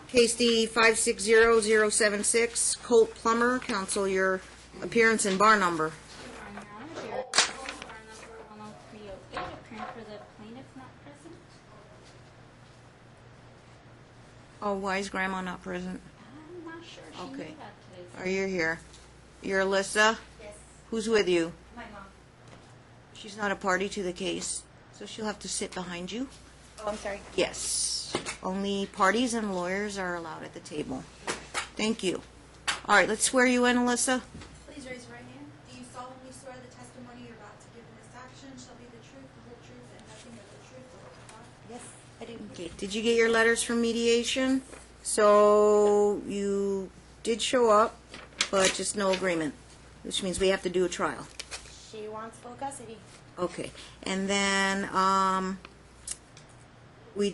Case D 560076, Colt Plumber. Counsel, your appearance and bar number. Bar number 10308, appearing for the plaintiff not present. Oh, why is Grandma not present? I'm not sure. She Okay. knew that today. Are you here? You're Alyssa? Yes, Who's with you? my mom. She's not a party to the case, so she'll have to sit behind you. Oh, I'm sorry. Yes. Only parties and lawyers are allowed at the table. Thank you. All right, let's swear you in, Alyssa. Please raise your right hand. Do you solemnly swear the testimony you're about to give in this action shall be the truth, the whole truth, and nothing but the truth, so help you God? Yes, I do. Okay, did you get your letters from mediation? So you did show up, but just no agreement, which means we have to do a trial. She wants full custody. Okay, and then we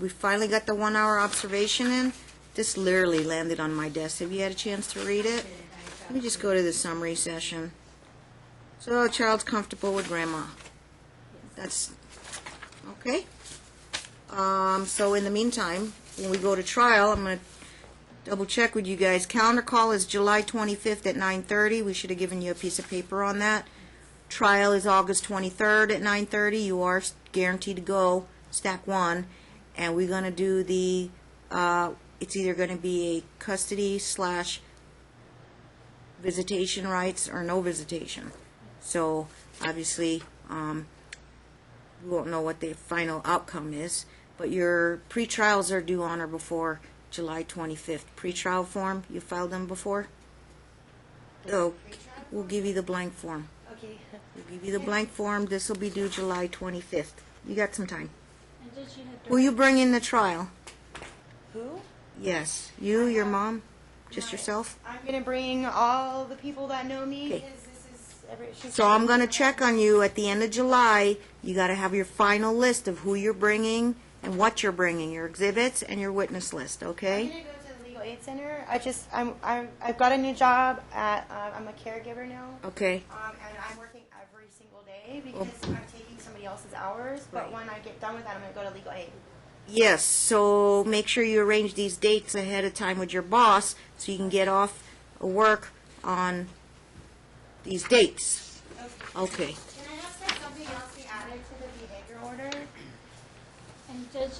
finally got the 1 hour observation in. This literally landed on my desk. Have you had a chance to read it? Let me just go to the summary session. So a child's comfortable with grandma. That's okay. So in the meantime, when we go to trial, I'm going to double check with you guys. Calendar call is July 25th at 9:30. We should have given you a piece of paper on that. Trial is August 23rd at 9:30. You are guaranteed to go, stack one, and we're going to do the, it's either going to be a custody / visitation rights or no visitation. So obviously, we won't know what the final outcome is, but your pre-trials are due on or before July 25th. Pre-trial form, you filed them before? Oh, we'll give you the blank form. Okay. We'll give you the blank form. This will be due July 25th. You got some time. And did you have Will you bring in the trial? Who? Yes. You, your mom, just My- yourself? I'm gonna bring all the people that know me. Okay. Because this is she's So I'm going to check on you at the end of July. You got to have your final list of who you're bringing and what you're bringing, your exhibits and your witness list, I'm okay? gonna go to the legal aid center. I've got a new job at I'm a caregiver now. Okay. And I'm working every single day because I'm taking somebody else's hours. But Right. when I get done with that, I'm gonna go to legal aid. Yes, so make sure you arrange these dates ahead of time with your boss so you can get off work on these dates. Okay. Can I ask that something else be added to the behavior order? And Judge,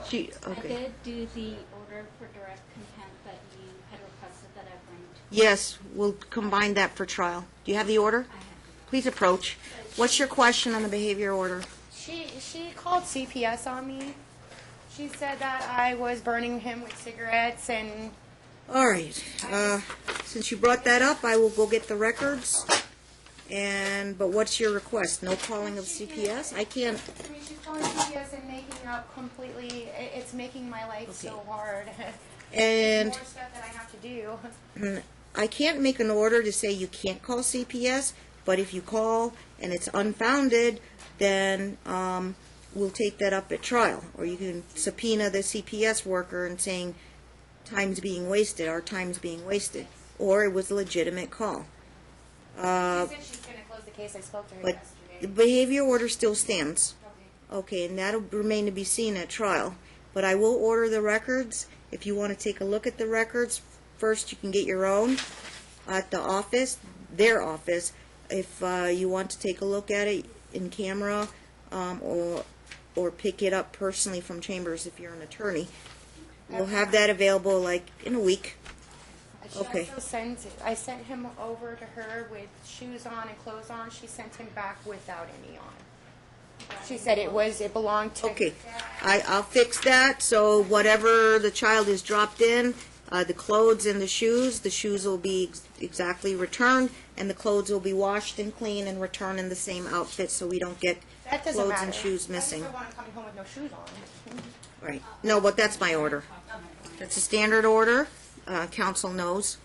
She, I okay. did do the order for direct contempt that you had requested that I bring to. Yes, we'll combine that for trial. Do you have the order? I have. Please approach. What's your question on the behavior order? She called CPS on me. She said that I was burning him with cigarettes and All right. Since you brought that up, I will go get the records. But what's your request? No calling of CPS? I can't. I mean, she's calling CPS and making up completely. It's making my life so hard. And More stuff that I have to do. I can't make an order to say you can't call CPS, but if you call and it's unfounded, then we'll take that up at trial. Or you can subpoena the CPS worker and saying time's being wasted, our time's being wasted. Or it was a legitimate call. She said she's going to close the case. I spoke to her But yesterday. the behavior order still stands. Okay. Okay, and that'll remain to be seen at trial. But I will order the records. If you want to take a look at the records, first you can get your own at the office, their office. If you want to take a look at it in camera or pick it up personally from Chambers if you're an attorney, we'll have that available like in a week. She Okay. also I sent him over to her with shoes on and clothes on. She sent him back without any on. She said it belonged to. Okay, I'll fix that. So whatever the child is dropped in, the clothes and the shoes will be exactly returned, and the clothes will be washed and cleaned and returned in the same outfit, so we don't get That doesn't clothes matter. and shoes missing. I want him coming home with no shoes on. Right. No, but that's my order. That's a standard order. Council knows.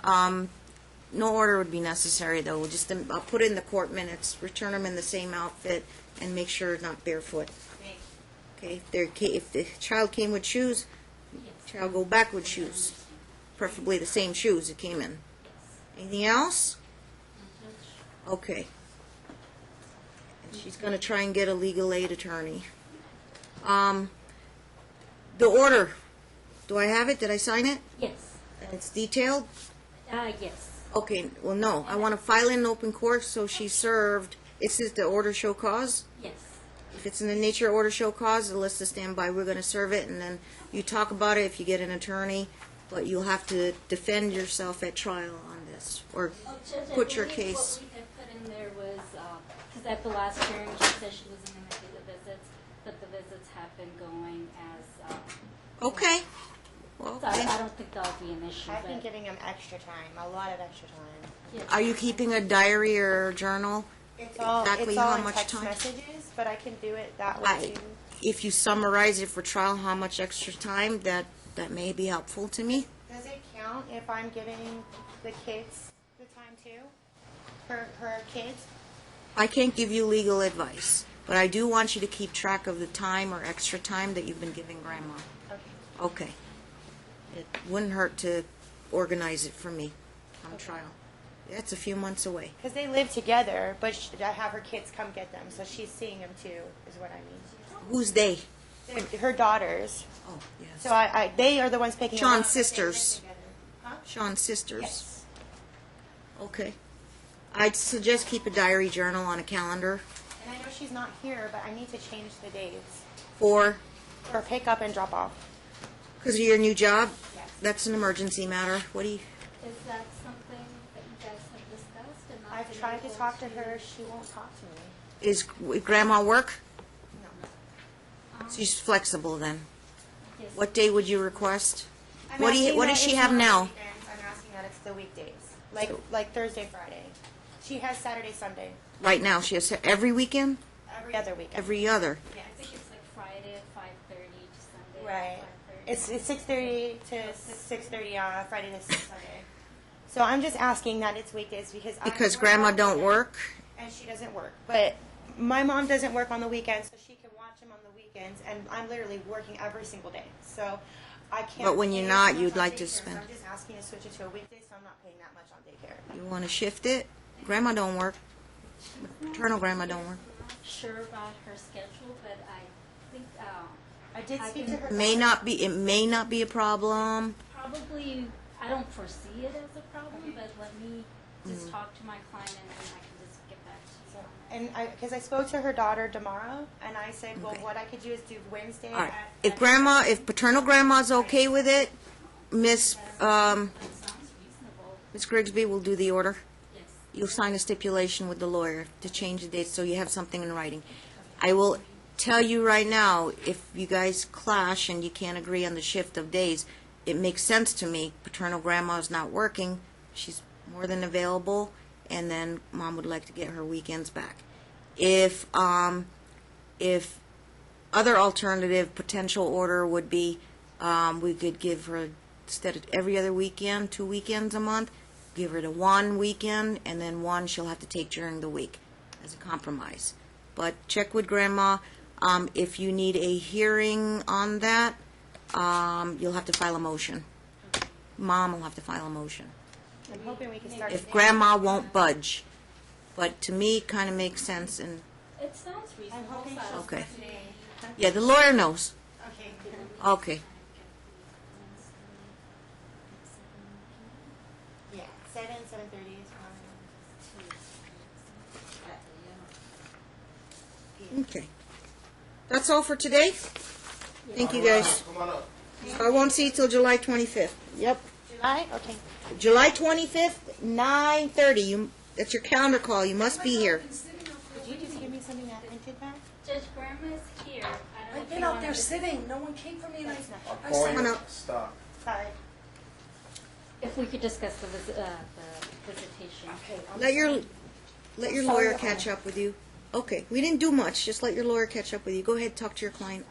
No order would be necessary, though. I'll put it in the court minutes, return them in the same outfit, and make sure not barefoot. Okay. If the child came with shoes, child go back with shoes, preferably the same shoes it came in. Anything else? Okay. And she's going to try and get a legal aid attorney. The order Do I have it? Did I sign it? Yes. It's detailed? Yes. Okay, well, no. I want to file it in open court so she's served. Is this the order show cause? Yes. If it's in the nature of order show cause, the list is standby. We're going to serve it, and then you talk about it if you get an attorney, but you'll have to defend yourself at trial on this, or Judge, I put your believe case. What we had put in there was, because at the last hearing, she said she wasn't going to do the visits, but the visits have been going as, Okay. Well, so I don't think that'll be an issue. I've been but- giving him extra time, a lot of extra time. Yes. are you keeping a diary or journal? It's all, Exactly it's all how in much text time? messages, but I can do it that I- way too. If you summarize it for trial, how much extra time, that may be helpful to me. Does it count if I'm giving the kids the time too? Her kids? I can't give you legal advice, but I do want you to keep track of the time or extra time that you've been giving Grandma. Okay. Okay. It wouldn't hurt to organize it for me on trial. That's a few months away. Because they live together, but I have her kids come get them, so she's seeing them too, is what I mean. Who's they? Her daughters. Oh, yes. So they are the ones picking them up. Sean's sisters. They live together. Huh? Sean's sisters. Yes. Okay. I'd suggest keep a diary journal on a calendar And I know she's not here, but I need to change the days for, for pick up and drop off. because of your new job? Yes. That's an emergency matter. What do you, Is that something that you guys have discussed and not I've been tried to able talk to her. She won't talk to me. is Grandma work? No. She's flexible then. Yes. What day would you request? I'm What do you, asking what that does she it's have not the now? weekends. I'm asking that it's the weekdays, like Thursday, Friday. She has Saturday, Sunday, Right now, she has every weekend? every other weekend. Every other? I think it's like Friday at 5:30 to Sunday Right. at 5:30. It's 6:30 to 6:30 Friday to Sunday. So I'm just asking that it's weekdays because Because I work Grandma on don't weekends, work? and she doesn't work. But my mom doesn't work on the weekends, so she can watch him on the weekends. And I'm literally working every single day, so I can't. But when you're pay not, so much you'd on like to daycare, so spend- I'm just asking to switch it to a weekday, so I'm not paying that much on daycare. You want to shift it? Grandma don't work. Maternal grandma don't work. I'm not sure about her schedule, but I think I did I speak can- to her. It may not be a problem. probably, I don't foresee it as a problem, but let me just talk to my client and then I can just get back to you on that. And because I spoke to her daughter tomorrow, and I said, well, Okay. what I could do is do Wednesday. All right. at If paternal grandma's okay with it, Miss That sounds reasonable. Miss Grigsby will do the order. Yes. You'll sign a stipulation with the lawyer to change the date so you have something in writing. I will tell you right now, if you guys clash and you can't agree on the shift of days, it makes sense to me. Paternal grandma's not working. She's more than available, and then mom would like to get her weekends back. If other alternative potential order would be, we could give her, instead of every other weekend, 2 weekends a month, give her the 1 weekend, and then 1 she'll have to take during the week as a compromise. But check with Grandma. If you need a hearing on that, you'll have to file a motion. Mom will have to file a motion. I'm hoping we can start. If Grandma won't budge. But to me, it kind of makes sense, and, It sounds reasonable. I'm hoping so I she'll was Okay. thinking- yeah, the lawyer knows. Okay. Okay. Yeah, 7:30 is fine. Okay. That's all for today. Thank you, guys. Come on up. I won't see you till July 25th. Yep. July? Okay. July 25th, 9:30. That's your calendar call. You must be here. Did you just give me something that printed back? Judge Grandma's here. I don't know I've if been you out want there to- sitting. No one came for me, and I Come said, on up. Stop. Sorry. If we could discuss the visitation. okay, Let your lawyer catch up with you. Okay. We didn't do much. Just let your lawyer catch up with you. Go ahead, talk to your client.